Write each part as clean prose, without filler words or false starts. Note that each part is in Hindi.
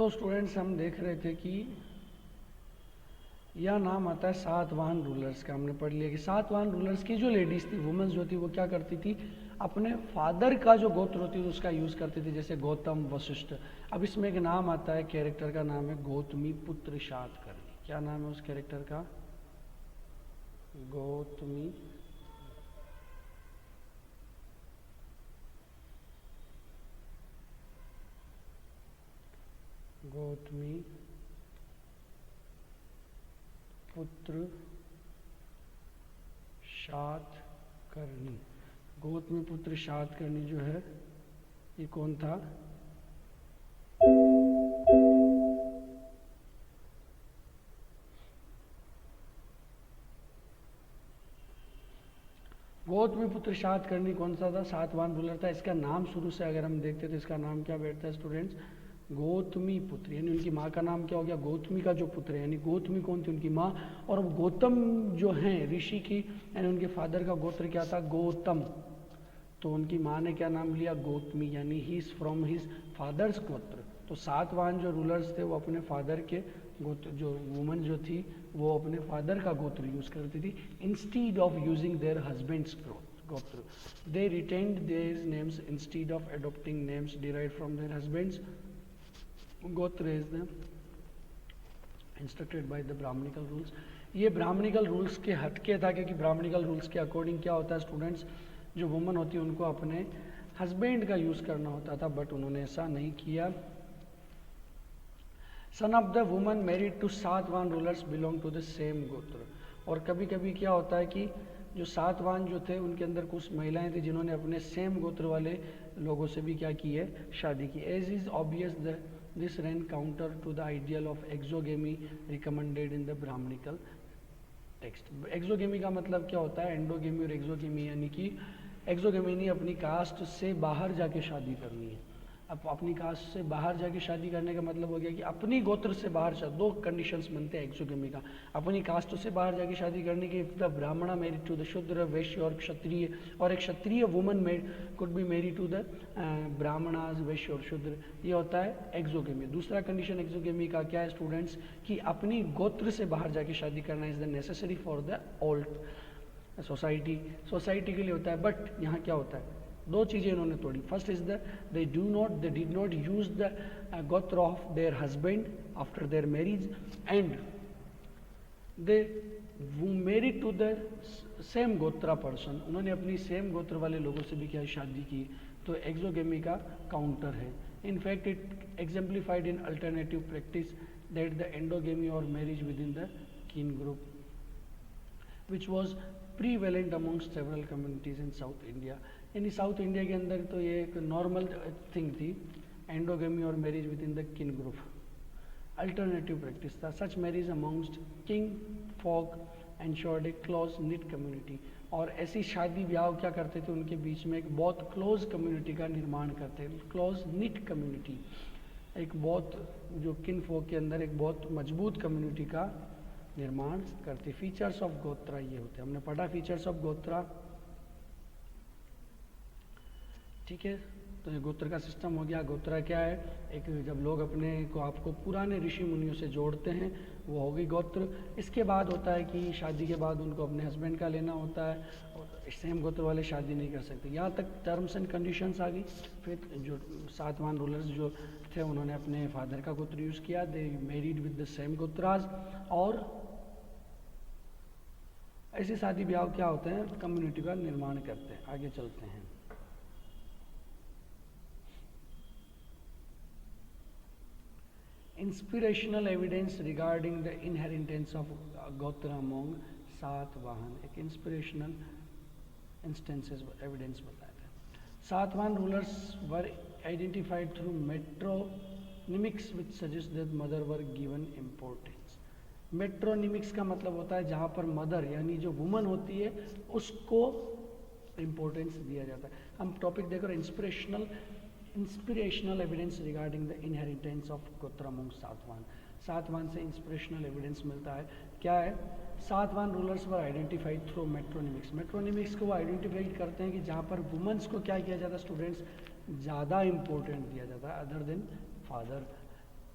तो स्टूडेंट्स हम देख रहे थे कि यह नाम आता है सातवाहन रूलर्स का। हमने पढ़ लिया कि सातवाहन रूलर्स की जो लेडीज़ थी, वुमेन्स जो थी, वो क्या करती थी, अपने फादर का जो गोत्र होती थी उसका यूज़ करती थी, जैसे गौतम, वशिष्ठ। अब इसमें एक नाम आता है, कैरेक्टर का नाम है गौतमी पुत्र शातकर्णी। क्या नाम है उस कैरेक्टर का? गौतमी पुत्र शातकर्णी। गौतमी पुत्र शातकर्णी जो है, ये कौन था? गौतमी पुत्र शातकर्णी कौन सा था? सातवाहन रूलर था। इसका नाम शुरू से अगर हम देखते तो इसका नाम क्या बैठता है स्टूडेंट्स? गौतमी पुत्र। यानी उनकी माँ का नाम क्या हो गया? गौतमी का जो पुत्र है, यानी गौतमी कौन थी? उनकी माँ। और अब गौतम जो हैं ऋषि की, यानी उनके फादर का गोत्र क्या था? गौतम। तो उनकी माँ ने क्या नाम लिया? गौतमी, यानी he is from his father's गोत्र। तो सातवाहन जो रूलर्स थे वो अपने फादर के गोत्र, जो वुमन जो थी वो अपने फादर का गोत्र यूज करती थी instead of using their husbands gotra. They retained their names instead of adopting names derived from their husbands gotra is the instructed by the Brahmanical rules. ये ब्राह्मणिकल रूल्स के हटके था, क्योंकि ब्राह्मणिकल रूल्स के अकॉर्डिंग क्या होता है स्टूडेंट्स, जो वुमन होती है उनको अपने हस्बैंड का यूज करना होता था, बट उन्होंने ऐसा नहीं किया। Son of the woman married to Satavahana rulers belong to the same gotra. और कभी कभी क्या होता है कि जो सातवाहन जो थे उनके अंदर कुछ महिलाएं थी जिन्होंने अपने सेम गोत्र वाले लोगों से भी क्या की है? शादी की। As is obvious this run counter to the ideal of exogamy recommended in the Brahmanical text. Exogamy का मतलब क्या होता है? एंडोगेमी और एक्सोगेमी, यानी कि एक्सोगेमी ने अपनी कास्ट से बाहर जाके शादी करनी है। अब अपनी कास्ट से बाहर जाके शादी करने का मतलब हो गया कि अपनी गोत्र से बाहर दो कंडीशंस बनते हैं एक्सोगेमी का। अपनी कास्ट से बाहर जाके शादी करने के, द ब्राह्मणा मैरिड टू द शूद्र, वैश्य और क्षत्रिय, और एक Kshatriya woman could be married to the Brahmanas, वैश्य और शूद्र। ये होता है एक्सोगेमी। दूसरा कंडीशन एक्सोगेमी का क्या है स्टूडेंट्स, कि अपनी गोत्र से बाहर जाके शादी करना is the necessary for the old society के लिए होता है। बट यहाँ क्या होता है? दो चीज़ें इन्होंने तोड़ी। First is they did not use the gotra of their husband after their marriage, and they married to the same gotra person. उन्होंने अपनी सेम गोत्र वाले लोगों से भी क्या शादी की, तो एक्सोगेमी का काउंटर है। In fact it exemplified in alternative practice that the endogamy और marriage within the kin group which was prevalent amongst several communities in South India. यानी साउथ इंडिया के अंदर तो ये एक नॉर्मल थिंग थी, एंडोगेमी और marriage within the kin group. Alternative practice था। Such marriage amongst kinfolk ensured a close knit community. और ऐसी शादी ब्याह क्या करते थे, उनके बीच में एक बहुत क्लोज कम्युनिटी का निर्माण करते हैं। क्लोज निट कम्युनिटी, एक बहुत जो किन फॉक के अंदर एक बहुत मजबूत कम्युनिटी का निर्माण करते। फीचर्स ऑफ गोत्रा ये होते हैं, हमने पढ़ा फीचर्स ऑफ गोत्रा, ठीक है। तो ये गोत्र का सिस्टम हो गया। गोत्रा क्या है? एक जब लोग अपने को आपको पुराने ऋषि मुनियों से जोड़ते हैं, वो होगी गोत्र। इसके बाद होता है कि शादी के बाद उनको अपने हस्बैंड का लेना होता है, और सेम गोत्र वाले शादी नहीं कर सकते। यहाँ तक टर्म्स एंड कंडीशंस आ गई। फिर जो सातवाहन रूलर्स जो थे उन्होंने अपने फादर का गोत्र यूज़ किया, दे मैरिड विद द सेम गोत्राज। और ऐसे शादी ब्याह क्या होते हैं? कम्युनिटी का निर्माण करते हैं। आगे चलते हैं। Inspirational evidence regarding the inheritance of gotra among Satavahana. एक इंस्पिरेशनल इंस्टेंसेस एविडेंस बताया था। Satavahana rulers were identified through matronymics which suggest that mother were given importance. Matronymics का मतलब होता है जहाँ पर मदर यानी जो वुमन होती है उसको इम्पोर्टेंस दिया जाता है। हम टॉपिक देख रहे हैं inspirational evidence regarding the inheritance of gotra among Satavahana. Satavahana से इंस्पिरेशनल एविडेंस मिलता है। क्या है? Satavahana rulers were identified through matronymics. Matronymics को वो आइडेंटिफाई करते हैं कि जहाँ पर वुमेंस को क्या किया जाता है स्टूडेंट्स, ज़्यादा इंपॉर्टेंट दिया जाता है अदर देन फादर।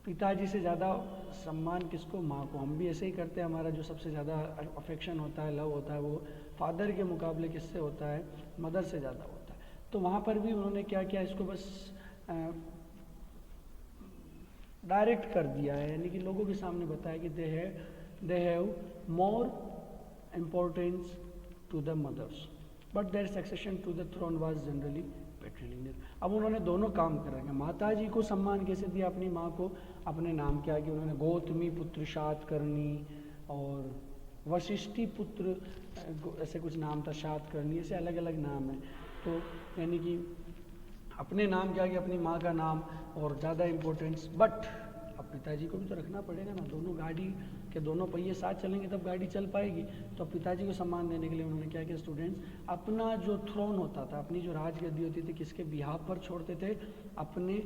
पिताजी से ज़्यादा सम्मान किसको? माँ को। हम भी ऐसे ही करते हैं, हमारा जो सबसे ज़्यादा अफेक्शन होता है, लव होता है, वो फादर के मुकाबले किससे होता है? मदर से ज़्यादा होता है। तो वहाँ पर भी उन्होंने क्या किया, इसको बस डायरेक्ट कर दिया है, यानी कि लोगों के सामने बताया कि they have more importance to the mothers but their succession to the throne was generally patrilineal. अब उन्होंने दोनों काम कर रहे हैं। माता जी को सम्मान कैसे दिया? अपनी माँ को अपने नाम क्या कि उन्होंने गौतमी पुत्र शातकर्णी और वशिष्ठी पुत्र, ऐसे कुछ नाम था, शातकर्णी, ऐसे अलग अलग नाम है। तो यानी कि अपने नाम क्या कि अपनी माँ का नाम और ज़्यादा इम्पोर्टेंस। बट अब पिताजी को भी तो रखना पड़ेगा ना, दोनों गाड़ी के दोनों पहिए साथ चलेंगे तब गाड़ी चल पाएगी। तो पिताजी को सम्मान देने के लिए उन्होंने क्या किया स्टूडेंट्स, अपना जो थ्रोन होता था, अपनी जो राजगद्दी होती थी, किसके बिहाफ पर छोड़ते थे? अपने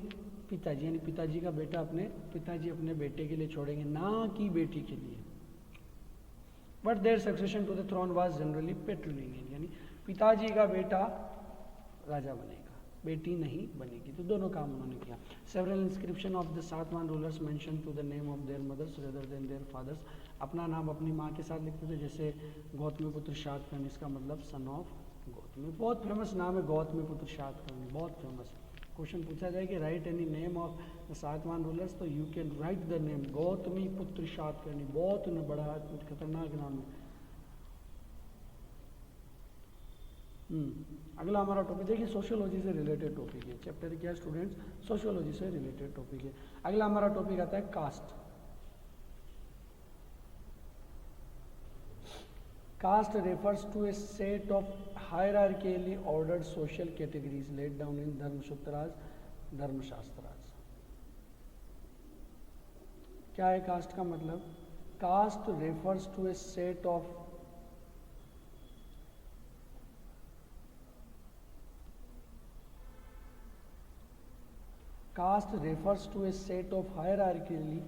पिताजी, यानी पिताजी का बेटा अपने पिताजी अपने बेटे के लिए छोड़ेंगे, ना कि बेटी के लिए। But their succession to the throne was generally patrilineal, यानी पिताजी का बेटा राजा बनेगा, बेटी नहीं बनेगी। तो दोनों काम उन्होंने किया। Several inscription of the Satavahana rulers mention to the name of their mothers rather than their fathers. अपना नाम अपनी माँ के साथ लिखते थे, जैसे गौतमी पुत्र शातकर्णी, इसका मतलब सन ऑफ गौतमी। बहुत फेमस नाम है गौतमी पुत्र शातकर्णी, बहुत फेमस। क्वेश्चन पूछा जाए कि write any name of the Satavahana rulers, तो you can write the name Gautamiputra Satakarni. बहुत बड़ा खतरनाक नाम है। अगला हमारा टॉपिक देखिए, सोशियोलॉजी से रिलेटेड टॉपिक है। चैप्टर क्या स्टूडेंट्स? सोशियोलॉजी से रिलेटेड टॉपिक है। अगला हमारा टॉपिक आता है caste. Caste refers to a set of hierarchically ordered social categories laid down in Dharmasutras, Dharmashastras. क्या है कास्ट का मतलब? Caste refers to a set of Caste refers to a set of hierarchically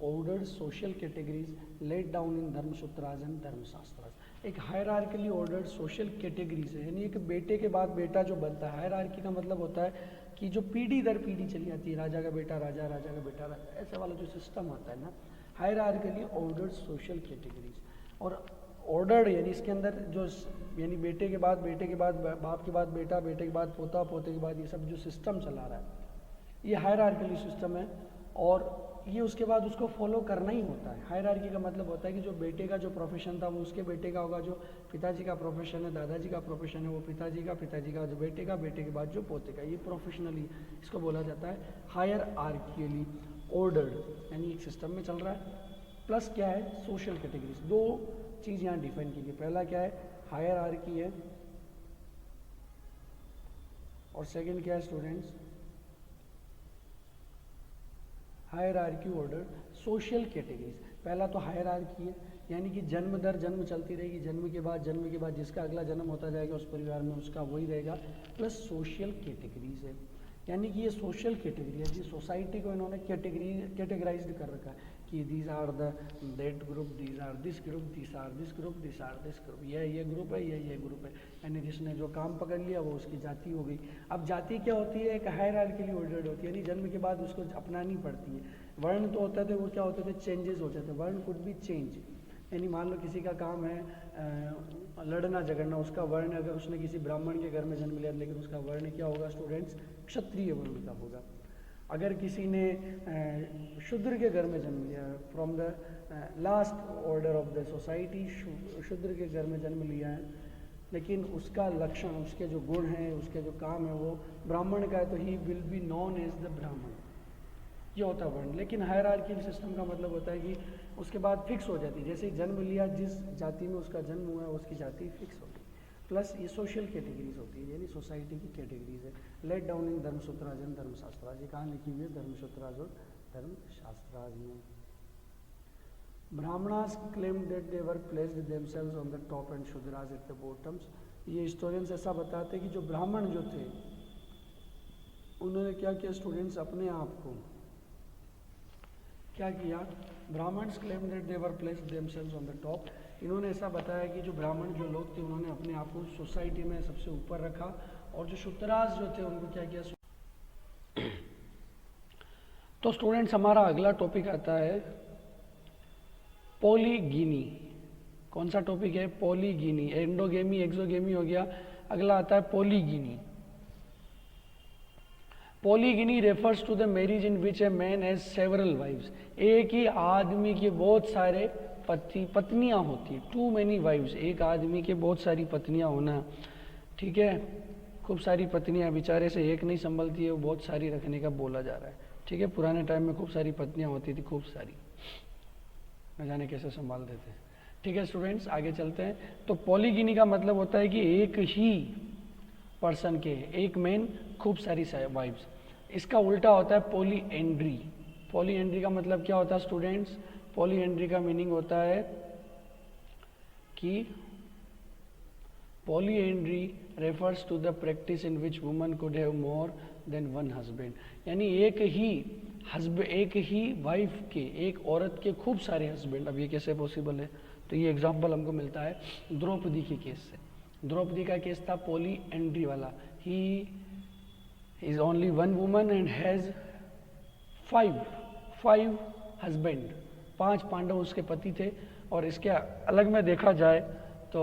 ordered social categories laid down in Dharma Sutras and Dharma Shastras। एक hierarchically ordered social categories है, यानी एक बेटे के बाद बेटा जो बनता है। हायरार्की का मतलब होता है कि जो पीढ़ी दर पीढ़ी चली आती है, राजा का बेटा राजा, राजा का बेटा राजा, ऐसा वाला जो सिस्टम होता है ना, हायरार्किकली ऑर्डर्ड सोशल कैटेगरीज। और ऑर्डर्ड यानी इसके अंदर जो, यानी बेटे के बाद बाप के बाद बेटा, बेटे के बाद पोता, पोते के बाद, ये सब जो सिस्टम चला रहा है, ये हायरार्किकली सिस्टम है। और ये उसके बाद उसको फॉलो करना ही होता है। हायरार्की का मतलब होता है कि जो बेटे का जो प्रोफेशन था वो उसके बेटे का होगा, जो पिताजी का प्रोफेशन है, दादाजी का प्रोफेशन है, वो पिताजी का जो बेटे का, बेटे के बाद जो पोते का। ये प्रोफेशनली इसको बोला जाता है हायरार्किकली ऑर्डर्ड, यानी एक सिस्टम में चल रहा है। प्लस क्या है? Social categories. दो चीज़ यहाँ डिफाइन की गई। पहला क्या है? हायरार्की है, और सेकंड क्या है students? Hierarchy order social categories. पहला तो हायरार्की है, यानी कि जन्म दर जन्म चलती रहेगी, जन्म के बाद जिसका अगला जन्म होता जाएगा उस परिवार में उसका वही रहेगा। प्लस सोशल कैटेगरीज है, यानी कि ये सोशल कैटेगरी है जी। सोसाइटी को इन्होंने कैटेगराइज्ड कर रखा है कि these are the that group, these are this group, this are this group, this are this group. ये ग्रुप है, ये ग्रुप है, यानी जिसने जो काम पकड़ लिया वो उसकी जाति हो गई। अब जाति क्या होती है? एक हायरार्किकली ऑर्डर्ड होती है, यानी जन्म के बाद उसको अपनानी पड़ती है। वर्ण तो होता थे, वो क्या होते थे? चेंजेस होते थे। वर्ण कुड बी चेंज, यानी मान लो किसी का काम है लड़ना झगड़ना, उसका वर्ण, अगर उसने किसी ब्राह्मण के घर में जन्म लिया लेकिन उसका वर्ण क्या होगा स्टूडेंट्स? क्षत्रिय वर्ण का होगा। अगर किसी ने शूद्र के घर में जन्म लिया, from the last order of the society, शूद्र के घर में जन्म लिया है, लेकिन उसका लक्षण, उसके जो गुण हैं, उसके जो काम है वो ब्राह्मण का है, तो he will be known as the Brahmin. ये होता है वर्ण। लेकिन हायरार्किकल सिस्टम का मतलब होता है कि उसके बाद फिक्स हो जाती है, जैसे ही जन्म लिया, जिस जाति में उसका जन्म हुआ है उसकी जाति फिक्स होगी। प्लस ये सोशल कैटेगरीज होती है, यानी सोसाइटी की कैटेगरीज है। Laid down in Dharmasutras and Dharmashastras. ये कहाँ लिखी हुई है? धर्मसूत्राज और धर्मशास्त्राज में। Brahmanas claim that they were placed themselves on the top and Shudras at the bottoms. ये हिस्टोरियंस ऐसा बताते हैं कि जो ब्राह्मण जो थे उन्होंने क्या किया स्टूडेंट्स? अपने आप को क्या किया? Brahmins claim that they were placed themselves on the top. इन्होंने ऐसा बताया कि जो ब्राह्मण जो लोग थे उन्होंने अपने आप को सोसाइटी में सबसे ऊपर रखा, और जो शूद्रास जो थे उनको क्या किया? तो स्टूडेंट्स हमारा अगला टॉपिक आता है पॉलीगिनी। कौन सा टॉपिक है? पॉलीगिनी। एंडोगेमी एक्सोगेमी हो गया, अगला आता है polygyny. Polygyny refers to the marriage in which a man has several wifes. एक ही आदमी के बहुत सारे पत्नियां होती है, टू मैनी वाइफ्स। एक आदमी के बहुत सारी पत्नियां होना, ठीक है, खूब सारी पत्नियां, बेचारे से एक नहीं संभलती है, वो बहुत सारी रखने का बोला जा रहा है, ठीक है। पुराने टाइम में खूब सारी पत्नियां होती थी, खूब सारी, न जाने कैसे संभालते थे, ठीक है। स्टूडेंट्स आगे चलते हैं। तो पॉलीगिनी का मतलब होता है कि एक ही पर्सन के, एक मैन खूब सारी वाइफ्स। इसका उल्टा होता है पॉलीएंड्री। पॉलीएंड्री का मतलब क्या होता है स्टूडेंट्स? पॉलीएंड्री का मीनिंग होता है कि polyandry refers to the practice in which woman could have more than one husband. यानी एक ही वाइफ के, एक औरत के खूब सारे हस्बैंड। अब ये कैसे पॉसिबल है? तो ये एग्जांपल हमको मिलता है द्रौपदी के केस से। द्रौपदी का केस था पॉलीएंड्री वाला। He is only one woman and has five husband. 5 Pandava उसके पति थे। और इसके अलग में देखा जाए तो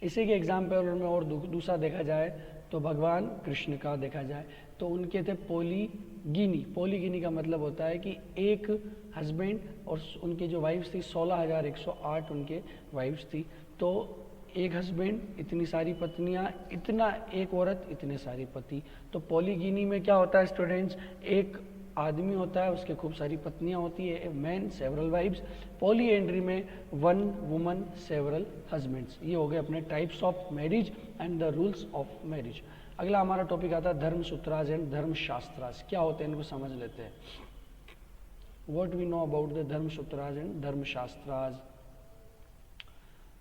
इसी के एग्जाम्पल में और दूसरा देखा जाए तो भगवान कृष्ण का देखा जाए तो उनके थे पॉलीगिनी। पॉलीगिनी का मतलब होता है कि एक हस्बैंड और उनकी जो वाइफ्स थी 16,108 उनके वाइफ्स थी। तो एक हस्बैंड, इतनी सारी पत्नियां, इतना एक औरत, इतने सारे पति। तो पॉलीगिनी में क्या होता है स्टूडेंट्स? एक आदमी होता है, उसके खूब सारी पत्नियां होती है, मैन सेवरल वाइफ्स। पॉलीएंड्री में वन वुमन सेवरल हस्बैंड्स। ये हो गए अपने types of marriage and the rules of marriage. अगला हमारा टॉपिक आता है धर्मसूत्रास एंड धर्मशास्त्रास। क्या होते हैं इनको समझ लेते हैं। What we know about the Dharmasutras and Dharmashastras?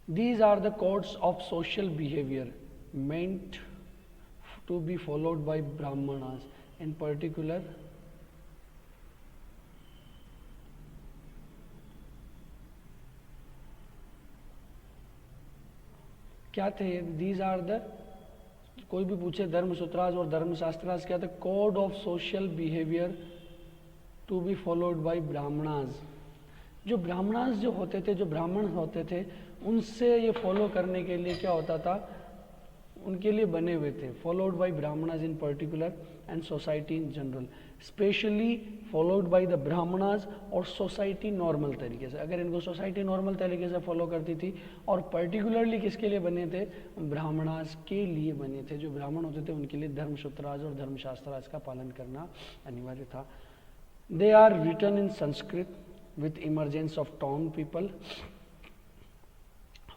These are the codes of social behavior meant to be followed by Brahmanas. In particular, क्या थे? These are the, कोई भी पूछे धर्मसूत्रास और धर्मशास्त्रास क्या थे? Code of social behaviour to be followed by Brahmanas. जो ब्राह्मणास जो होते थे, जो ब्राह्मण होते थे, उनसे ये फॉलो करने के लिए क्या होता था? उनके लिए बने हुए थे। Followed by Brahmanas in particular and society in general. Specially followed by the Brahmanas और सोसाइटी नॉर्मल तरीके से। अगर इनको सोसाइटी नॉर्मल तरीके से फॉलो करती थी, और पर्टिकुलरली किसके लिए बने थे? ब्राह्मणास के लिए बने थे। जो ब्राह्मण होते थे उनके लिए धर्मसूत्रास और धर्मशास्त्रास का पालन करना अनिवार्य था। They are written in Sanskrit with emergence of town people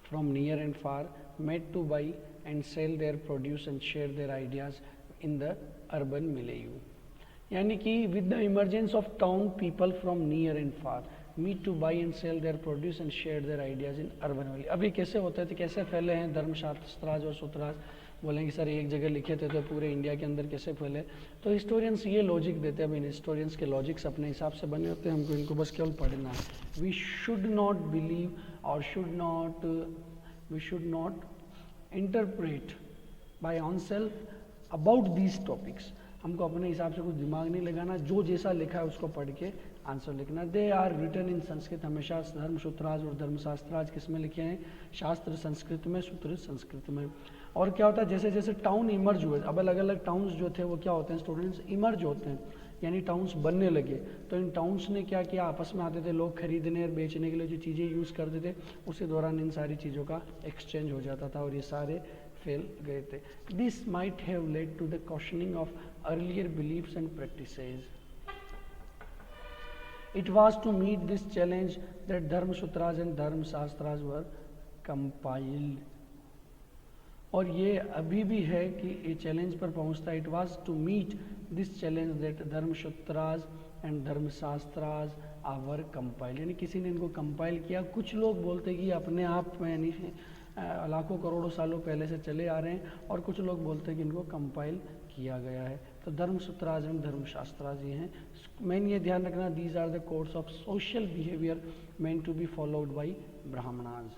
from near and far made to buy and sell their produce and share their ideas in the urban milieu. यानी कि with the emergence of town people from near and far meet to buy and sell their produce and share their ideas in urban milieu. अभी कैसे होते थे, कैसे फैले हैं धर्मशास्त्रास और सूत्रास? बोलेंगे सर एक जगह लिखे थे तो पूरे इंडिया के अंदर कैसे फैले? तो हिस्टोरियंस ये लॉजिक देते हैं। अब इन हिस्टोरियंस के लॉजिक्स अपने हिसाब से बने होते हैं, हमको इनको बस केवल पढ़ना है। वी शुड नॉट बिलीव और we should not interpret by on self about these topics. हमको अपने हिसाब से कुछ दिमाग नहीं लगाना, जो जैसा लिखा है उसको पढ़ के आंसर लिखना। They are written in Sanskrit. हमेशा धर्मसूत्रास और धर्मशास्त्रास किस में लिखे हैं? शास्त्र संस्कृत में, सूत्र संस्कृत में। और क्या होता है, जैसे जैसे टाउन इमर्ज हुए, अब अलग अलग टाउन्स जो थे वो क्या होते हैं स्टूडेंट्स? इमर्ज होते हैं, यानी टाउन्स बनने लगे। तो इन टाउन्स ने क्या किया? आपस में आते थे लोग खरीदने और बेचने के लिए, जो चीज़ें यूज़ करते थे उसी दौरान इन सारी चीज़ों का एक्सचेंज हो जाता था और ये सारे फैल गए थे। This might have led to the questioning of earlier beliefs and practices. It was to meet this challenge that Dharmasutras and Dharmashastras were compiled. और ये अभी भी है कि ये चैलेंज पर पहुंचता है। It was to meet this challenge that Dharmasutras and Dharmashastras were compiled. यानी किसी ने इनको कंपाइल किया। कुछ लोग बोलते हैं कि अपने आप में यानी लाखों करोड़ों सालों पहले से चले आ रहे हैं, और कुछ लोग बोलते हैं कि इनको कंपाइल किया गया है। तो धर्मसूत्रास एंड धर्मशास्त्रास ये हैं। मेन ये ध्यान रखना, these are the codes of social behaviour meant to be followed by Brahmanas.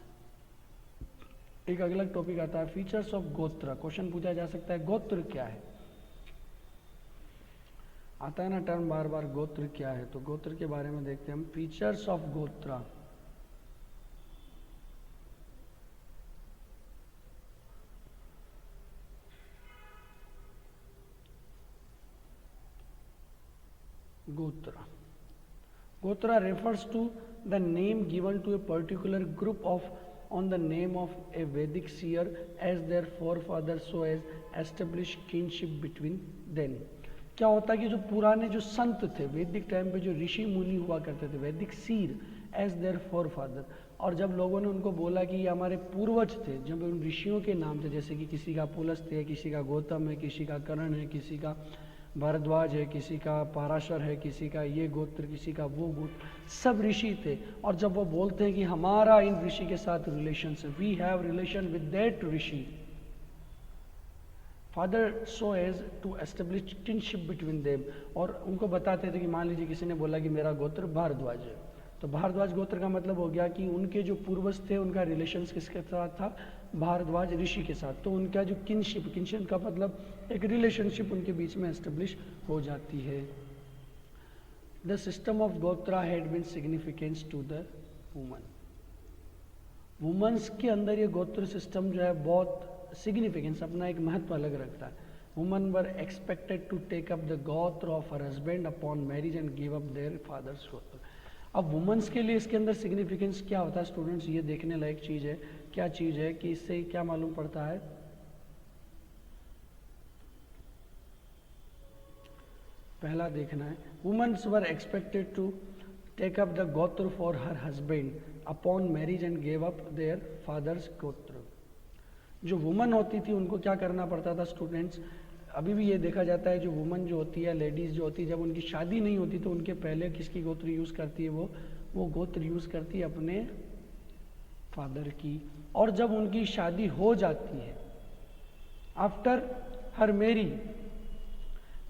एक अगला टॉपिक आता है फीचर्स ऑफ गोत्र। क्वेश्चन पूछा जा सकता है गोत्र क्या है? आता है ना टर्म बार बार, गोत्र क्या है, तो गोत्र के बारे में देखते हैं हम। फीचर्स ऑफ गोत्रा। गोत्रा, गोत्रा refers to the name given to a particular group of on the name of a Vedic seer as their forefathers so as establish kinship between them। क्या होता है कि जो पुराने जो संत थे वैदिक टाइम पे, जो ऋषि मुनि हुआ करते थे, वैदिक सीर एज देयर फोरफादर, और जब लोगों ने उनको बोला कि ये हमारे पूर्वज थे, जब उन ऋषियों के नाम थे, जैसे कि किसी का पुलस्त्य है, किसी का गौतम है, किसी का कर्ण है, किसी का भारद्वाज है, किसी का पाराशर है, किसी का ये गोत्र, किसी का वो गोत्र, सब ऋषि थे। और जब वो बोलते हैं कि हमारा इन ऋषि के साथ रिलेशन है, we have relation with that rishi father so as to establish kinship between them, और उनको बताते थे कि मान लीजिए किसी ने बोला कि मेरा गोत्र भारद्वाज है, तो भारद्वाज गोत्र का मतलब हो गया कि उनके जो पूर्वज थे उनका रिलेशन किसके साथ था, भारद्वाज ऋषि के साथ। तो उनका जो किनशिप, किनशिप का मतलब एक रिलेशनशिप उनके बीच में एस्टेब्लिश हो जाती है। The system of gotra had been significance to the woman. Women's के अंदर ये गोत्र सिस्टम जो है बहुत सिग्निफिकेंस, अपना एक महत्व अलग रखता है। Woman were expected to take up the gotra of her husband upon marriage and give up their fathers gotra. अब वुमेन्स के लिए इसके अंदर सिग्निफिकेंस क्या होता है स्टूडेंट्स, ये देखने लायक चीज़ है। क्या चीज़ है कि इससे क्या मालूम पड़ता है, पहला देखना है, womens were expected to take up the gotra for her husband upon marriage and give up their fathers gotra. जो वुमन होती थी उनको क्या करना पड़ता था स्टूडेंट्स, अभी भी ये देखा जाता है, जो वुमन जो होती है, लेडीज़ जो होती है, जब उनकी शादी नहीं होती तो उनके पहले किसकी गोत्र यूज़ करती है, वो गोत्र यूज़ करती है अपने फादर की। और जब उनकी शादी हो जाती है, आफ्टर हर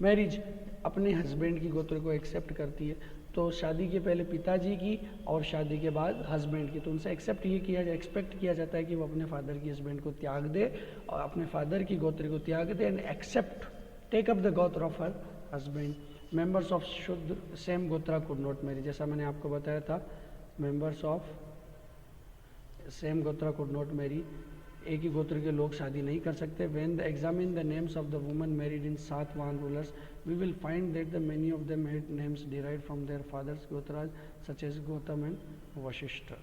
मैरिज अपने हस्बैंड की गोत्र को एक्सेप्ट करती है। तो शादी के पहले पिताजी की और शादी के बाद हस्बैंड की, तो उनसे एक्सपेक्ट किया जाता है कि वो अपने फादर की हस्बैंड को त्याग दे और अपने फादर की गोत्र को त्याग दे and accept take up the gotra of her husband. Members of shuddh same gotra could not marry, जैसा मैंने आपको बताया था, members of same gotra could not marry, एक ही गोत्र के लोग शादी नहीं कर सकते। When the examine the names of the woman married in Satavahana rulers we will find that the many of them had names derived from their fathers gotras such as Gotam and Vashishta।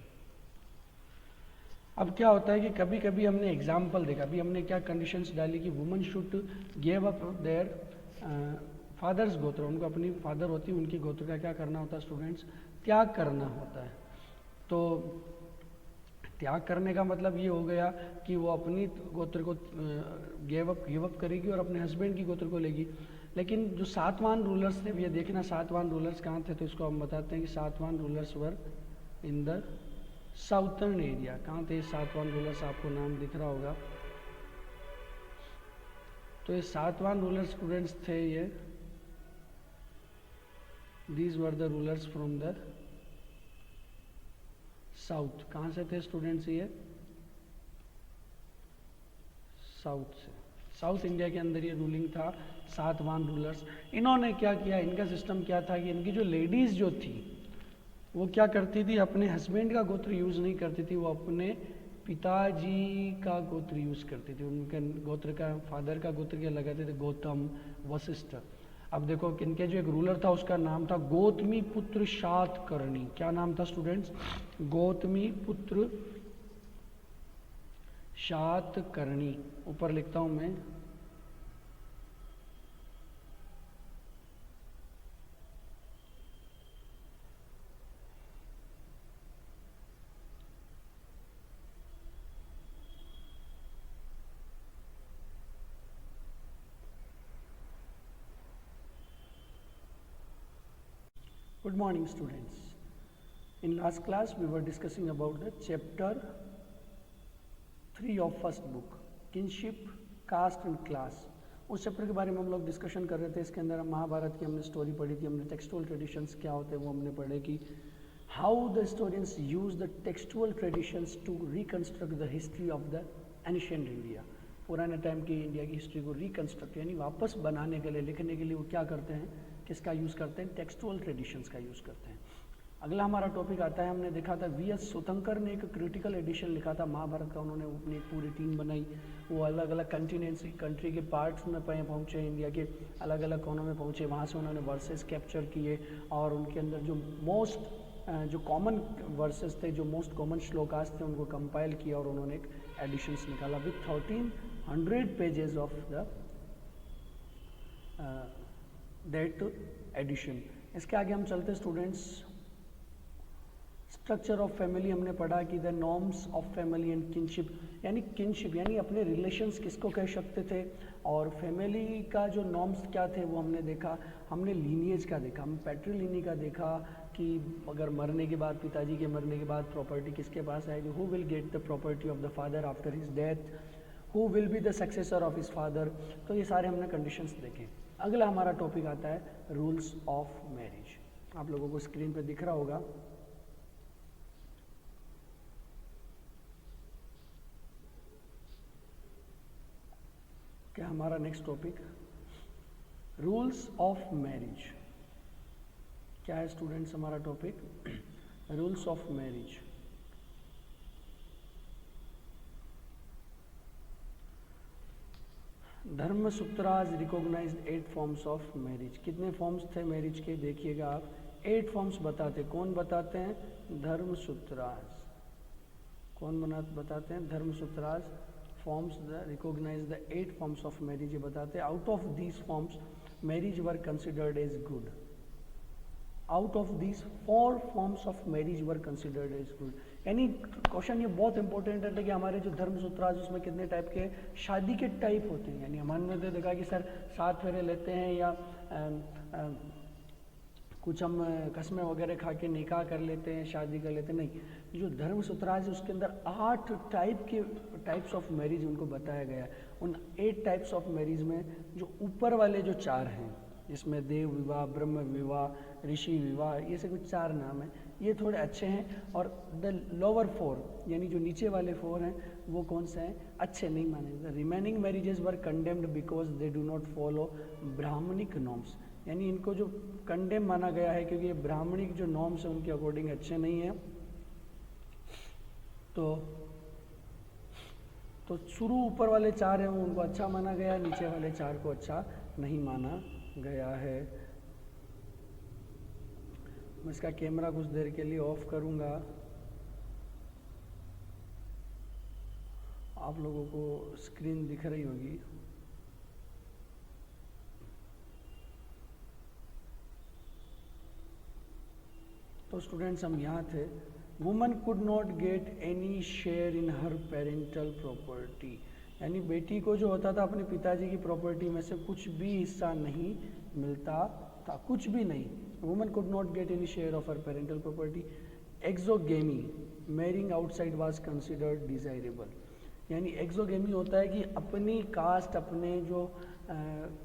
अब क्या होता है कि कभी कभी हमने एग्जाम्पल देखा, अभी हमने क्या कंडीशंस डाली कि woman should give up their fathers gotra, उनको अपनी फादर होती है उनकी गोत्र का क्या करना होता है स्टूडेंट्स, त्याग करना होता है। तो त्याग करने का मतलब ये हो गया कि वो अपनी गोत्र को गिव अप करेगी और अपने हस्बैंड की गोत्र को लेगी। लेकिन जो सातवाहन रूलर्स थे, ये देखना सातवाहन रूलर्स कहाँ थे, तो इसको हम बताते हैं कि Satavahana rulers were in the southern area. कहाँ थे सातवाहन रूलर्स, आपको नाम दिख रहा होगा। तो ये सातवाहन रूलर्स स्टूडेंट्स थे, ये these were the rulers from the south. कहाँ से थे स्टूडेंट्स, ये साउथ से, साउथ इंडिया के अंदर ये रूलिंग था सातवाहन रूलर्स। इन्होंने क्या किया, इनका सिस्टम क्या था कि इनकी जो लेडीज़ जो थी वो क्या करती थी, अपने हस्बैंड का गोत्र यूज़ नहीं करती थी, वो अपने पिताजी का गोत्र यूज़ करती थी। उनके गोत्र का, फादर का गोत्र क्या लगाते थे, गौतम, वशिष्ठ। अब देखो इनके जो एक रूलर था उसका नाम था गौतमी पुत्र शातकर्णी। क्या नाम था स्टूडेंट्स, गौतमी पुत्र शातकर्णी। ऊपर लिखता हूँ मैं, Good morning students. In last class we were discussing about the chapter 3 of first book, kinship, caste and class। उस चैप्टर के बारे में हम लोग डिस्कशन कर रहे थे। इसके अंदर हम महाभारत की हमने स्टोरी पढ़ी थी, हमने टेक्सचुअल ट्रेडिशंस क्या होते हैं वो हमने पढ़े कि how the historians use the textual traditions to reconstruct the history of the ancient India. पुराने टाइम की इंडिया की हिस्ट्री को रिकन्स्ट्रक्ट यानी वापस बनाने के लिए, लिखने के लिए वो क्या करते हैं, किसका यूज़ करते हैं, टेक्सचुअल ट्रेडिशंस का यूज़ करते हैं। अगला हमारा टॉपिक आता है, हमने देखा था वी एस सुतंकर ने एक क्रिटिकल एडिशन लिखा था महाभारत का। उन्होंने अपनी एक पूरी टीम बनाई, वो अलग अलग कंटिनेंट्स कंट्री के पार्ट्स में पहुँचे, इंडिया के अलग अलग कोनों में पहुँचे, वहाँ से उन्होंने वर्सेस कैप्चर किए और उनके अंदर जो कॉमन वर्सेस थे, जो मोस्ट कॉमन श्लोकास थे, उनको कंपाइल किया और उन्होंने एक एडिशंस निकाला with 1300 pages of the that edition. इसके आगे हम चलते स्टूडेंट्स, स्ट्रक्चर ऑफ फैमिली हमने पढ़ा कि the norms of family and kinship, यानी किनशिप यानी अपने रिलेशंस किसको कह सकते थे, और फैमिली का जो नॉर्म्स क्या थे वो हमने देखा। हमने लीनिएज का देखा, हम पैट्रिलिनी का देखा कि अगर मरने के बाद, पिताजी के मरने के बाद प्रॉपर्टी किसके पास आएगी, who will get the property of the father after his death, who will be the successor of his father. तो ये सारे हमने कंडीशंस देखे। अगला हमारा टॉपिक आता है रूल्स ऑफ मैरिज। आप लोगों को स्क्रीन पे दिख रहा होगा, क्या हमारा next topic rules of marriage. क्या है स्टूडेंट्स हमारा topic, rules of marriage. Dharmasutras recognised 8 forms of marriage. कितने फॉर्म्स थे मैरिज के, देखिएगा आप, 8 फॉर्म्स बताते। कौन बताते हैं, धर्मसूत्राज। कौन बताते हैं, Dharmasutras forms recognise the 8 forms of marriage, ये बताते हैं। Out of these forms marriage were considered as good. Out of these 4 forms of marriage were considered as good. यानी क्वेश्चन ये बहुत इंपॉर्टेंट है कि हमारे जो धर्मसूत्राज उसमें कितने टाइप के शादी के टाइप होते हैं। यानी हमने तो देखा कि सर 7 फेरे लेते हैं या कुछ हम कस्में वगैरह खा के निकाह कर लेते हैं, शादी कर लेते हैं, नहीं। जो धर्मसूत्राज है उसके अंदर 8 टाइप्स ऑफ मैरिज उनको बताया गया है। उन 8 टाइप्स ऑफ मैरिज में जो ऊपर वाले जो 4 हैं, जिसमें देव विवाह, ब्रह्म विवाह, ऋषि विवाह, ये से कुछ 4 नाम हैं, ये थोड़े अच्छे हैं। और द लोअर 4 यानी जो नीचे वाले 4 हैं वो कौन से हैं, अच्छे नहीं माने। The remaining marriages were condemned because they do not follow Brahmanic norms. यानी इनको जो कंडेम माना गया है क्योंकि ये ब्राह्मणिक जो नॉर्म्स हैं उनके अकॉर्डिंग अच्छे नहीं हैं। तो शुरू ऊपर वाले 4 हैं उनको अच्छा माना गया, नीचे वाले 4 को अच्छा नहीं माना गया है। मैं इसका कैमरा कुछ देर के लिए ऑफ करूंगा, आप लोगों को स्क्रीन दिख रही होगी। तो स्टूडेंट्स हम यहाँ थे। Woman could not get any share in her parental property, यानी बेटी को जो होता था अपने पिताजी की प्रॉपर्टी में से कुछ भी हिस्सा नहीं मिलता था, कुछ भी नहीं। Woman could not get any share of her parental property. Exogamy, marrying outside was considered desirable. यानी एक्सोगेमी होता है कि अपनी कास्ट, अपने जो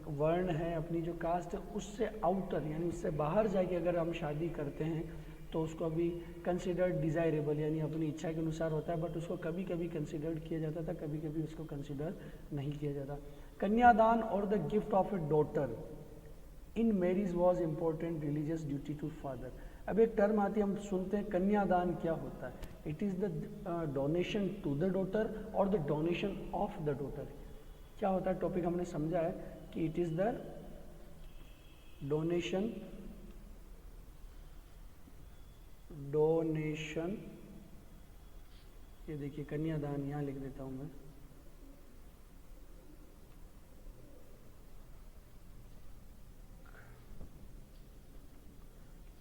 वर्ण है, अपनी जो कास्ट है उससे आउटर यानी उससे बाहर जाके अगर हम शादी करते हैं तो उसको अभी कंसिडर्ड डिज़ायरेबल यानी अपनी इच्छा के अनुसार होता है, बट उसको कभी कभी कंसिडर्ड किया जाता था, कभी कभी उसको कंसिडर नहीं किया जाता। कन्यादान और the gift of a daughter in marriage was important religious duty to father. अब एक टर्म आती है, हम सुनते हैं कन्यादान क्या होता है। It is the donation to the daughter और the donation of the daughter. क्या होता है, टॉपिक हमने समझा है कि इट इज़ द डोनेशन ये देखिए कन्यादान यहाँ लिख देता हूँ मैं,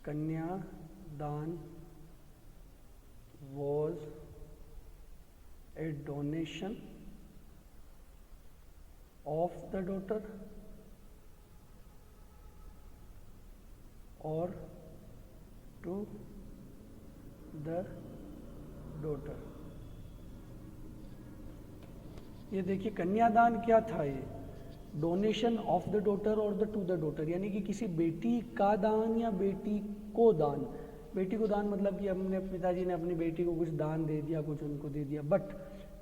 कन्यादान was a donation of the daughter or to the daughter। ये देखिए कन्यादान क्या था, ये डोनेशन ऑफ द डॉटर और द टू द डॉटर, यानी कि किसी बेटी का दान या बेटी को दान। बेटी को दान मतलब कि हमने पिताजी ने अपनी बेटी को कुछ दान दे दिया, कुछ उनको दे दिया, बट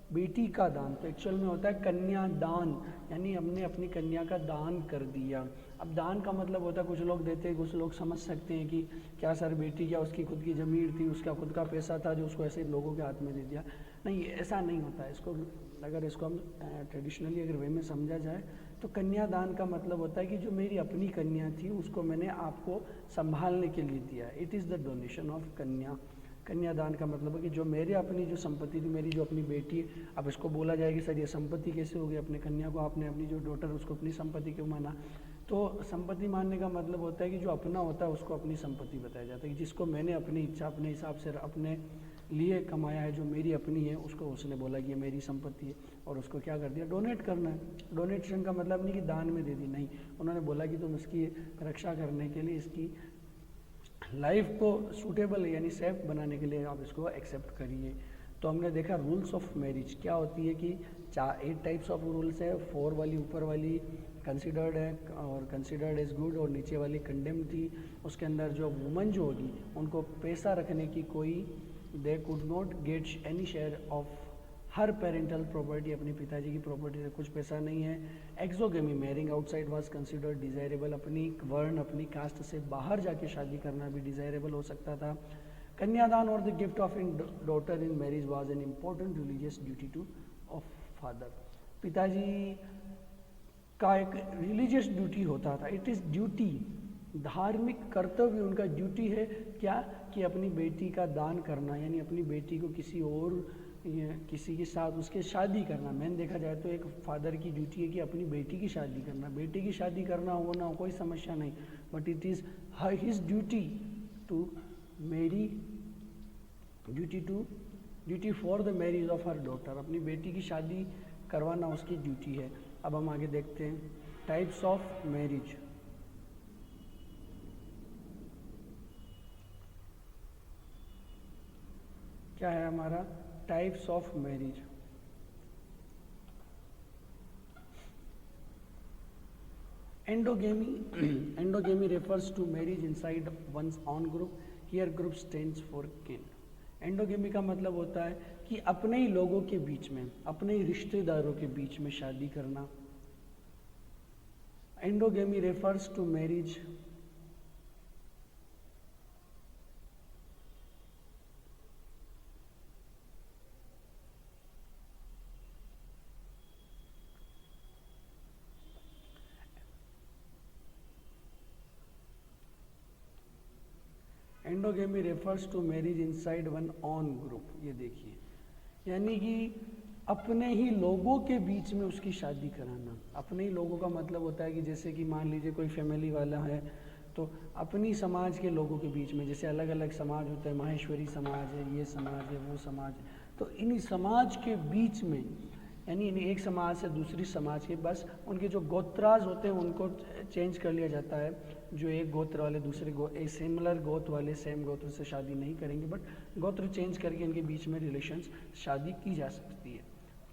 बेटी का दान, तो एक्चुअल में होता है कन्यादान, यानी हमने अपनी कन्या का दान कर दिया। अब दान का मतलब होता है कुछ लोग देते हैं, कुछ लोग समझ सकते हैं कि क्या सर बेटी क्या उसकी खुद की ज़मीन थी, उसका खुद का पैसा था जो उसको ऐसे लोगों के हाथ में दे दिया। नहीं, ऐसा नहीं होता है। इसको अगर इसको हम ट्रेडिशनली अगर वे में समझा जाए तो कन्यादान का मतलब होता है कि जो मेरी अपनी कन्या थी उसको मैंने आपको संभालने के लिए दिया। It is the donation of कन्या। कन्यादान का मतलब है कि जो मेरे अपनी जो संपत्ति थी, मेरी जो अपनी बेटी है, अब इसको बोला जाए कि सर ये संपत्ति कैसे होगी, अपने कन्या को आपने अपनी जो डॉटर उसको अपनी संपत्ति क्यों माना। तो संपत्ति मानने का मतलब होता है कि जो अपना होता है उसको अपनी संपत्ति बताया जाता है, कि जिसको मैंने अपनी इच्छा अपने हिसाब से अपने लिए कमाया है, जो मेरी अपनी है, उसको उसने बोला कि ये मेरी संपत्ति है और उसको क्या कर दिया, डोनेट करना है। डोनेशन का मतलब नहीं कि दान में दे दी, नहीं, उन्होंने बोला कि तुम इसकी रक्षा करने के लिए, इसकी लाइफ को सूटेबल यानी सेफ बनाने के लिए आप इसको एक्सेप्ट करिए। तो हमने देखा रूल्स ऑफ मैरिज क्या होती है कि 8 टाइप्स ऑफ रूल्स है। 4 वाली ऊपर वाली कंसिडर्ड है और कंसिडर्ड एज गुड, और नीचे वाली कंडेम थी। उसके अंदर जो वुमन जो होगी उनको पैसा रखने की कोई, they could not get any share of her parental property, अपने पिताजी की प्रॉपर्टी से कुछ पैसा नहीं है। Exogamy, marrying outside was considered desirable, अपनी वर्ण अपनी कास्ट से बाहर जाके शादी करना भी डिजायरेबल हो सकता था। कन्यादान और the gift of in daughter in marriage was an important religious duty two of father. पिताजी का एक रिलीजियस ड्यूटी होता था, इट इज़ ड्यूटी, धार्मिक कर्तव्य उनका ड्यूटी है क्या, कि अपनी बेटी का दान करना, यानी अपनी बेटी को किसी और किसी के साथ उसके शादी करना। मैंने देखा जाए तो एक फादर की ड्यूटी है कि अपनी बेटी की शादी करना। बेटी की शादी करना हो ना हो कोई समस्या नहीं, but it is his duty to marry, duty for the marriage of her daughter. अपनी बेटी की शादी करवाना उसकी ड्यूटी है। अब हम आगे देखते हैं टाइप्स ऑफ मैरिज। क्या है हमारा types of marriage. Endogamy refers to marriage inside one's own group. Here group stands for kin. Endogamy का मतलब होता है कि अपने ही लोगों के बीच में, अपने ही रिश्तेदारों के बीच में शादी करना। Endogamy refers to marriage endogamy refers to marriage inside one on group. ये देखिए, यानी कि अपने ही लोगों के बीच में उसकी शादी कराना। अपने ही लोगों का मतलब होता है कि जैसे कि मान लीजिए कोई फैमिली वाला है तो अपनी समाज के लोगों के बीच में, जैसे अलग अलग समाज होता है, माहेश्वरी समाज है, ये समाज है, वो समाज, तो इन्हीं समाज के बीच में, यानी एक समाज से दूसरी समाज के, बस उनके जो गोत्राज होते हैं उनको चेंज कर लिया जाता है। जो एक गोत्र वाले दूसरे एक सिमिलर गोत्र वाले सेम गोत्र से शादी नहीं करेंगे, बट गोत्र चेंज करके इनके बीच में रिलेशंस शादी की जा सकती है।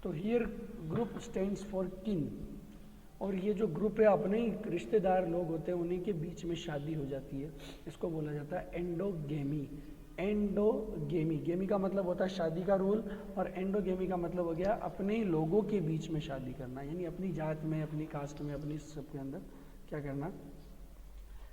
तो हियर ग्रुप स्टैंड्स फॉर किन, और ये जो ग्रुप है अपने ही रिश्तेदार लोग होते हैं उन्हीं के बीच में शादी हो जाती है। इसको बोला जाता है एंडोगेमी। एंडोगेमी, गेमी का मतलब होता है शादी का रूल, और एंडोगेमी का मतलब हो गया अपने लोगों के बीच में शादी करना, यानी अपनी जात में, अपनी कास्ट में, अपनी सबके अंदर क्या करना,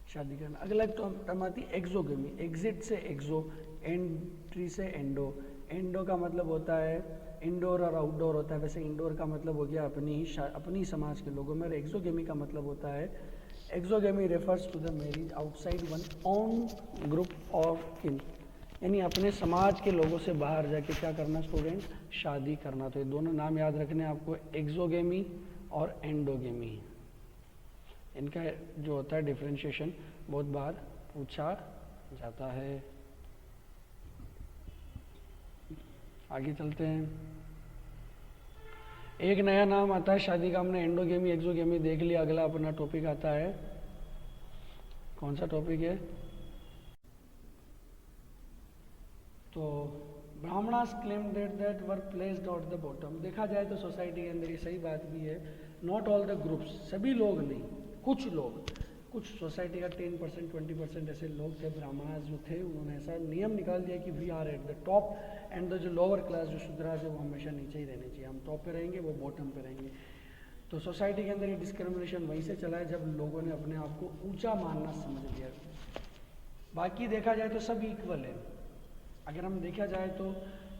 शादी करना। अगला टर्म आती है एक्सोगेमी। एग्जिट से एक्सो, एंट्री से एंडो। एंडो का मतलब होता है इंडोर और आउटडोर होता है, वैसे इंडोर का मतलब हो गया अपनी समाज के लोगों में, और एक्सोगेमी का मतलब होता है, exogamy refers to the marriage outside one own group of kin, यानी अपने समाज के लोगों से बाहर जाके क्या करना स्टूडेंट, शादी करना। तो ये दोनों नाम याद रखने आपको, एक्सोगेमी और एंडोगेमी। इनका जो होता है डिफरेंशिएशन बहुत बार पूछा जाता है। आगे चलते हैं। एक नया नाम आता है शादी का, हमने एंडोगेमी एक्सोगेमी देख लिया। अगला अपना टॉपिक आता है, कौन सा टॉपिक है, तो Brahmanas claim that were placed at the bottom. देखा जाए तो सोसाइटी के अंदर ये सही बात भी है, नॉट ऑल द ग्रुप्स, सभी लोग नहीं, कुछ लोग कुछ सोसाइटी का 10% 20% ऐसे लोग थे, ब्राह्मणास जो थे, उन्होंने ऐसा नियम निकाल दिया कि we are at the top and the जो लोअर क्लास जो शूद्रास है वो हमेशा नीचे ही रहने चाहिए, हम टॉप पे रहेंगे, वो बॉटम पे रहेंगे। तो सोसाइटी के अंदर ये डिस्क्रिमिनेशन वहीं से चला है जब लोगों ने अपने आप को ऊंचा मानना समझ लिया। बाकी देखा जाए तो सब इक्वल है। अगर हम देखा जाए तो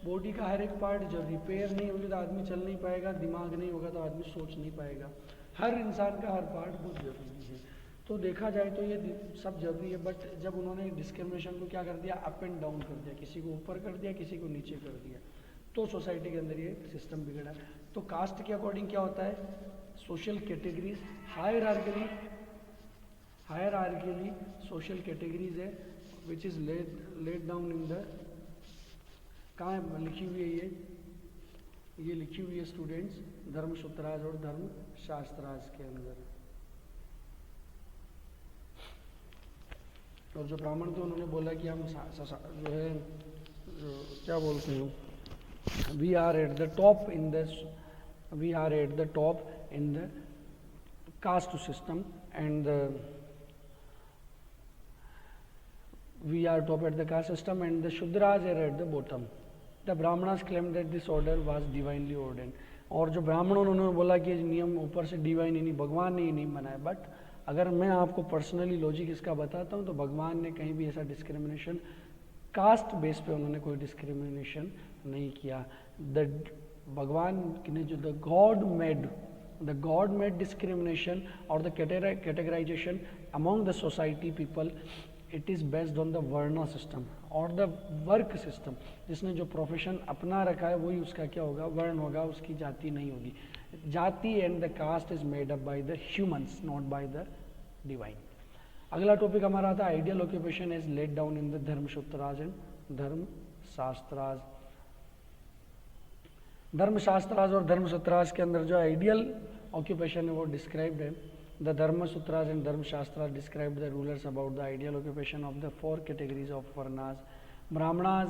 बॉडी का हर एक पार्ट जब रिपेयर नहीं होगी तो आदमी चल नहीं पाएगा, दिमाग नहीं होगा तो आदमी सोच नहीं पाएगा। हर इंसान का हर पार्ट बहुत जरूरी है। तो देखा जाए तो ये सब जरूरी है, बट जब उन्होंने डिस्क्रिमिनेशन को क्या कर दिया, अप एंड डाउन कर दिया, किसी को ऊपर कर दिया, किसी को नीचे कर दिया, तो सोसाइटी के अंदर ये सिस्टम बिगड़ा। तो कास्ट के अकॉर्डिंग क्या होता है, social categories, hierarchically social categories है which is laid down in the, कहाँ लिखी हुई है ये लिखी हुई है स्टूडेंट्स, धर्मसूत्राज और धर्म शास्त्राज के अंदर। और जो ब्राह्मण थे उन्होंने बोला कि हम जो है क्या बोलते हैं, we are at the top in the caste system and we are top at the caste system and the Shudras are at the bottom. The Brahmanas claimed that this order was divinely ordained. और जो ब्राह्मणों उन्होंने बोला कि नियम ऊपर से डिवाइन ही नहीं, भगवान ने ही नहीं बनाया। बट अगर मैं आपको पर्सनली लॉजिक इसका बताता हूँ तो भगवान ने कहीं भी ऐसा डिस्क्रिमिनेशन कास्ट बेस पे उन्होंने कोई डिस्क्रिमिनेशन नहीं किया। भगवान ने जो the God made discrimination or the categorization among the society people, it is based on the varna system or the work system। जिसने जो प्रोफेशन अपना रखा है वही उसका क्या होगा, वर्ण होगा, उसकी जाति नहीं होगी। Jati and the caste is made up by the humans, not by the divine. अगला टॉपिक हमारा आता है ideal occupation is laid down in the Dharmasutras and Dharmashastras. Dharmashastras और धर्मसूत्राज के अंदर जो आइडियल ऑक्यूपेशन है वो डिस्क्राइब्ड है। The Dharmasutras and Dharmashastras describe the rulers about the ideal occupation of the 4 categories of varnas. Brahmanas,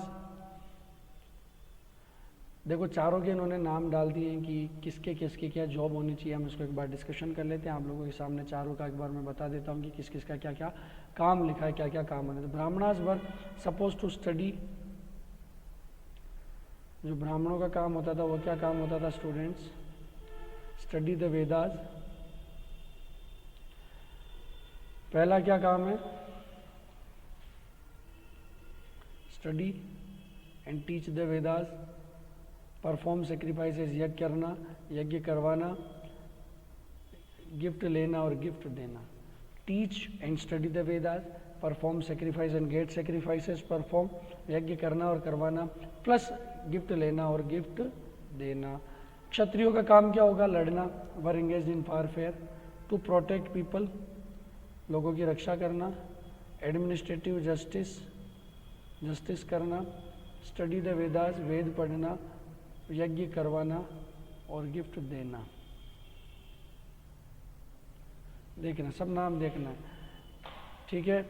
देखो चारों के इन्होंने नाम डाल दिए हैं कि किसके किसकी क्या जॉब होनी चाहिए। हम इसको एक बार डिस्कशन कर लेते हैं। आप लोगों के सामने चारों का एक बार मैं बता देता हूँ कि किस किस का क्या क्या काम लिखा है, क्या क्या काम होने। तो Brahmanas were suppose to study, जो ब्राह्मणों का काम होता था वो क्या काम होता था स्टूडेंट्स, स्टडी द वेदास। पहला क्या काम है, study and teach the Vedas. Perform sacrifices, यज्ञ करना, यज्ञ करवाना, गिफ्ट लेना और गिफ्ट देना। Teach and study the Vedas, perform sacrifice and get sacrifices, perform यज्ञ करना और करवाना, प्लस गिफ्ट लेना और गिफ्ट देना। क्षत्रियों का काम क्या होगा, लड़ना, were engage in warfare, to protect people, लोगों की रक्षा करना, एडमिनिस्ट्रेटिव जस्टिस करना, स्टडी द वेदास, वेद पढ़ना, यज्ञ करवाना और गिफ्ट देना। देखना, सब नाम देखना है, ठीक है।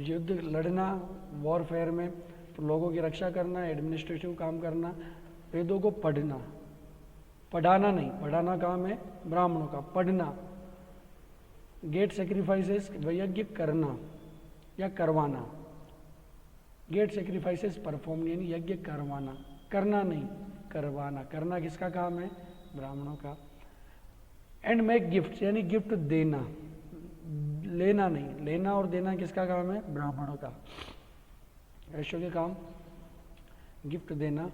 युद्ध लड़ना, वॉरफेयर में, लोगों की रक्षा करना, एडमिनिस्ट्रेटिव काम करना, वेदों को पढ़ना, पढ़ाना नहीं, पढ़ाना काम है ब्राह्मणों का, पढ़ना, गेट सेक्रीफाइसेस, यज्ञ करना या करवाना, गेट सेक्रीफाइसेस परफॉर्म यानी यज्ञ करवाना, करना नहीं करवाना, करना किसका काम है, ब्राह्मणों का। एंड मेक गिफ्ट यानी गिफ्ट देना, लेना नहीं, लेना और देना किसका काम है, ब्राह्मणों का। वैश्यों के काम गिफ्ट देना,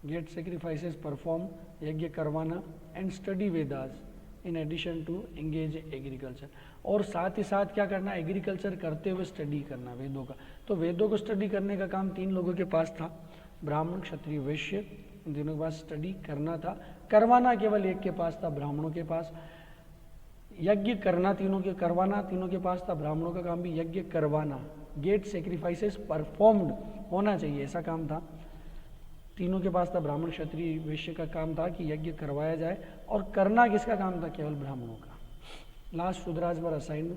गेट सेक्रीफाइसेस परफॉर्म यज्ञ करवाना, and study Vedas in addition to engage agriculture. और साथ ही साथ क्या करना, एग्रीकल्चर करते हुए स्टडी करना वेदों का। तो वेदों को स्टडी करने का काम 3 लोगों के पास था, ब्राह्मण, क्षत्रिय, वैश्य, इन तीनों के पास स्टडी करना था। करवाना केवल एक के पास था, ब्राह्मणों के पास। यज्ञ करना तीनों के, करवाना तीनों के पास था, ब्राह्मणों का काम भी यज्ञ करवाना। गेट सेक्रीफाइसेस परफॉर्म्ड होना चाहिए, ऐसा काम था, तीनों के पास था। ब्राह्मण, क्षत्रिय, वैश्य का काम था कि यज्ञ करवाया जाए, और करना किसका काम था, केवल ब्राह्मणों का। Last Shudras were assigned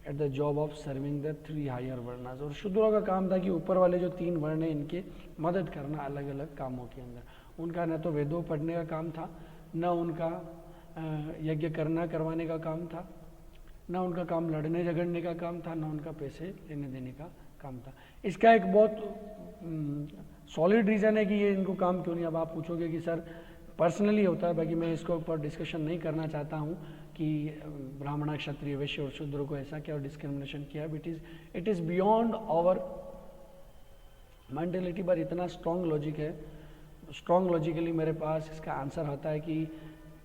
at the job of serving the 3 higher varnas. और शूद्रों का काम था कि ऊपर वाले जो 3 वर्ण हैं इनके मदद करना अलग अलग कामों के अंदर। उनका न तो वेदों पढ़ने का काम था, न उनका यज्ञ करवाने का काम था, ना उनका काम लड़ने झगड़ने का काम था, ना उनका पैसे लेने देने का काम था। इसका एक बहुत सॉलिड रीज़न है कि ये इनको काम क्यों नहीं। अब आप पूछोगे कि सर पर्सनली होता है, बाकी मैं इसके ऊपर डिस्कशन नहीं करना चाहता हूँ कि ब्राह्मण क्षत्रिय वैश्य और शूद्र को ऐसा क्या और डिस्क्रिमिनेशन किया है। It is beyond our mentality, पर इतना स्ट्रॉन्ग लॉजिक है, स्ट्रॉन्ग लॉजिकली मेरे पास इसका आंसर आता है कि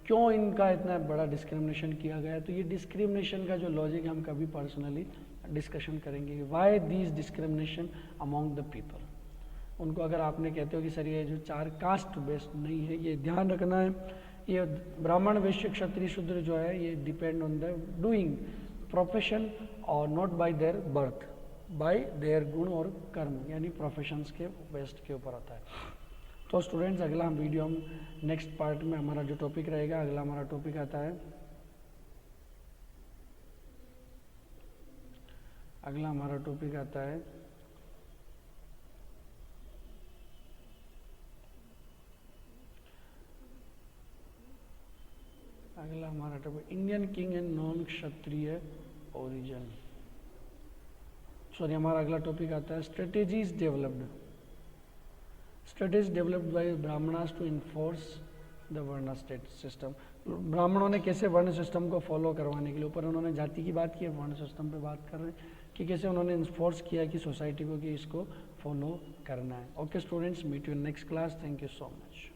क्यों इनका इतना बड़ा डिस्क्रिमिनेशन किया गया। तो ये डिस्क्रिमिनेशन का जो लॉजिक हम कभी पर्सनली डिस्कशन करेंगे, why this discrimination among the people. उनको अगर आपने कहते हो कि सर ये जो 4 कास्ट बेस्ड नहीं है, ये ध्यान रखना है, ये ब्राह्मण वैश्य क्षत्रिय शूद्र जो है ये depend on the doing profession और not by their birth, by their गुण और कर्म, यानी प्रोफेशंस के बेस्ट के ऊपर आता है। तो स्टूडेंट्स अगला हम वीडियो हम नेक्स्ट पार्ट में हमारा जो टॉपिक रहेगा, अगला हमारा टॉपिक आता है, अगला हमारा टॉपिक आता है अगला हमारा topic Indian king and non Kshatriya origin. Sorry, हमारा अगला टॉपिक आता है strategies developed by Brahmanas to enforce the varna state system. ब्राह्मणों ने कैसे वर्ण सिस्टम को फॉलो करवाने के लिए, ऊपर उन्होंने जाति की बात की है, वर्ण सिस्टम पे बात कर रहे हैं कि कैसे उन्होंने इन्फोर्स किया कि सोसाइटी को कि इसको फॉलो करना है। Okay students, meet you in next class. Thank you so much.